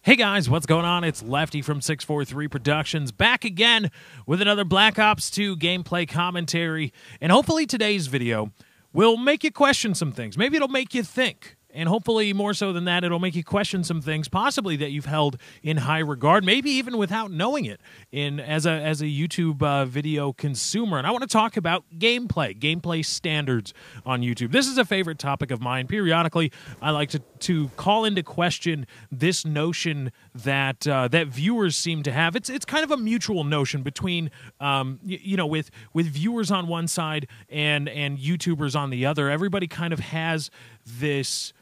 Hey guys, what's going on? It's Lefty from 643 Productions back again with another Black Ops 2 gameplay commentary. And hopefully today's video will make you question some things. Maybe it'll make you think. And hopefully, more so than that, it'll make you question some things, possibly that you've held in high regard, maybe even without knowing it, as a YouTube video consumer. And I want to talk about gameplay standards on YouTube. This is a favorite topic of mine. Periodically, I like to call into question this notion that that viewers seem to have. It's kind of a mutual notion between with viewers on one side and YouTubers on the other. Everybody kind of has this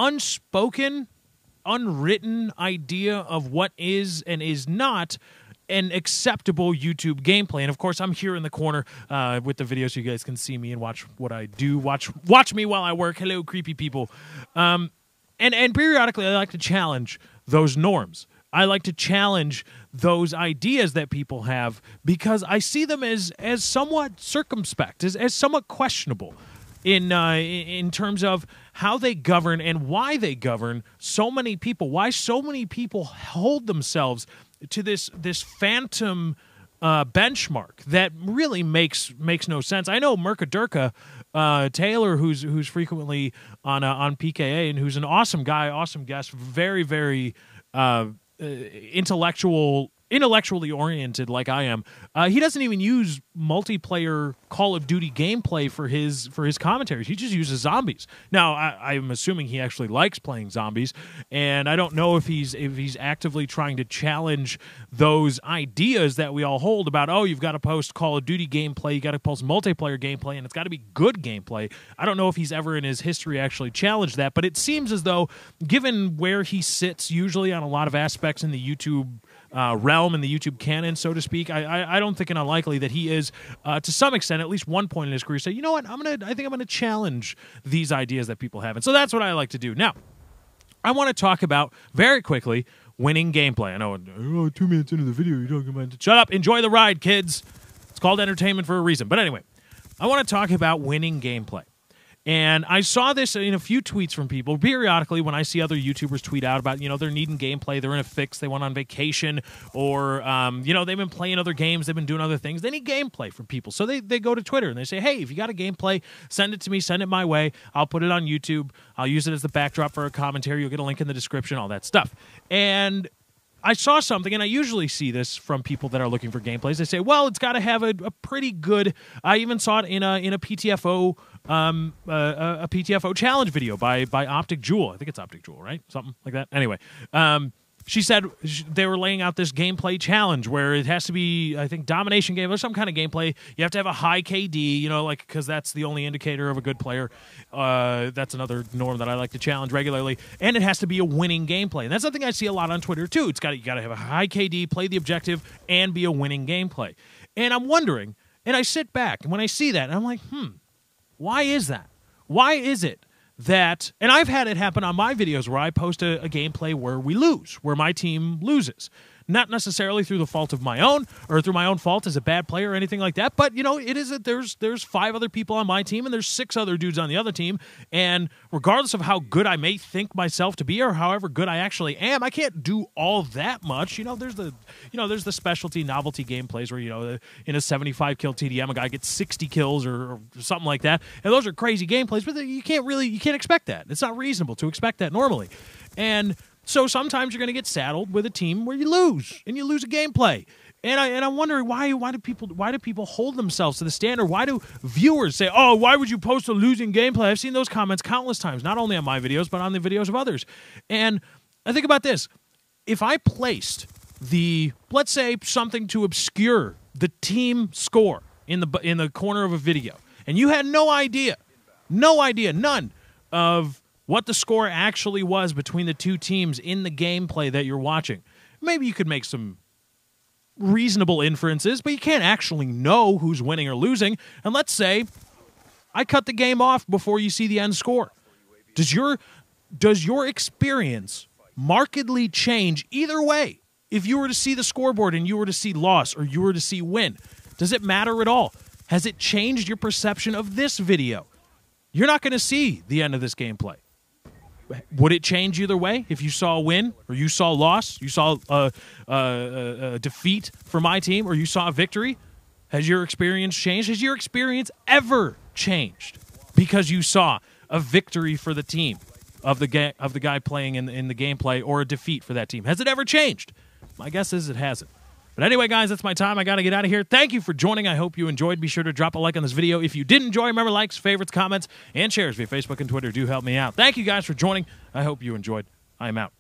unspoken, unwritten idea of what is and is not an acceptable YouTube gameplay. And of course, I'm here in the corner with the video so you guys can see me and watch what I do. Watch me while I work. Hello, creepy people. And periodically, I like to challenge those norms. I like to challenge those ideas that people have because I see them as somewhat circumspect, as somewhat questionable in terms of how they govern and why they govern so many people. Why so many people hold themselves to this phantom benchmark that really makes no sense. I know Mercadurka Taylor, who's frequently on PKA and who's an awesome guy, awesome guest, very very intellectually oriented like I am. He doesn't even use multiplayer Call of Duty gameplay for his commentaries. He just uses zombies. Now, I'm assuming he actually likes playing zombies, and I don't know if he's actively trying to challenge those ideas that we all hold about, oh, you've got to post Call of Duty gameplay, you got to post multiplayer gameplay, and it's got to be good gameplay. I don't know if he's ever in his history actually challenged that, but it seems as though, given where he sits usually on a lot of aspects in the YouTube realm, in the YouTube canon, so to speak, I don't think it unlikely that he is, to some extent, at least one point in his career, say, you know what, I think I'm gonna challenge these ideas that people have, and so that's what I like to do. Now, I want to talk about very quickly winning gameplay. I know, 2 minutes into the video, you're talking about. Shut up, enjoy the ride, kids. It's called entertainment for a reason. But anyway, I want to talk about winning gameplay. And I saw this in a few tweets from people. Periodically, when I see other YouTubers tweet out about, they're needing gameplay, they're in a fix, they went on vacation, or, they've been playing other games, they've been doing other things, they need gameplay from people. So they go to Twitter and they say, hey, if you got a gameplay, send it to me, send it my way. I'll put it on YouTube. I'll use it as the backdrop for a commentary. You'll get a link in the description, all that stuff. And I saw something, and I usually see this from people that are looking for gameplays. They say, well, it's got to have a pretty good. I even saw it in a PTFO a PTFO challenge video by Optic Jewel. I think it's Optic Jewel, right? Something like that. Anyway, she said they were laying out this gameplay challenge where it has to be, I think, domination game or some kind of gameplay. You have to have a high KD, because that's the only indicator of a good player. That's another norm that I like to challenge regularly. And it has to be a winning gameplay. And that's something I see a lot on Twitter, too. You got to have a high KD, play the objective, and be a winning gameplay. And I'm wondering, and I sit back, and when I see that, I'm like, why is that? Why is it that, and I've had it happen on my videos where I post a gameplay where we lose, where my team loses. Not necessarily through the fault of my own, or through my own fault as a bad player or anything like that, but, it is that there's 5 other people on my team and there's 6 other dudes on the other team, and regardless of how good I may think myself to be or however good I actually am, I can't do all that much. There's the specialty novelty gameplays where, in a 75 kill TDM, a guy gets 60 kills or something like that, and those are crazy gameplays, but you can't expect that. It's not reasonable to expect that normally. And so sometimes you're going to get saddled with a team where you lose, and you lose a gameplay. And I'm wondering why do people hold themselves to the standard? Why do viewers say, "Oh, why would you post a losing gameplay?" I've seen those comments countless times, not only on my videos but on the videos of others. And I think about this: if I placed let's say something to obscure the team score in the corner of a video, and you had no idea, none of what the score actually was between the two teams in the gameplay that you're watching. Maybe you could make some reasonable inferences, but you can't actually know who's winning or losing. And let's say I cut the game off before you see the end score. Does your experience markedly change either way? If you were to see the scoreboard and you were to see loss or you were to see win, does it matter at all? Has it changed your perception of this video? You're not going to see the end of this gameplay. Would it change either way if you saw a win or you saw a loss, you saw a defeat for my team, or you saw a victory? Has your experience changed? Has your experience ever changed because you saw a victory for the team of the guy playing in the gameplay, or a defeat for that team? Has it ever changed? My guess is it hasn't. But anyway, guys, that's my time. I got to get out of here. Thank you for joining. I hope you enjoyed. Be sure to drop a like on this video. If you did enjoy, remember, likes, favorites, comments, and shares via Facebook and Twitter do help me out. Thank you guys for joining. I hope you enjoyed. I am out.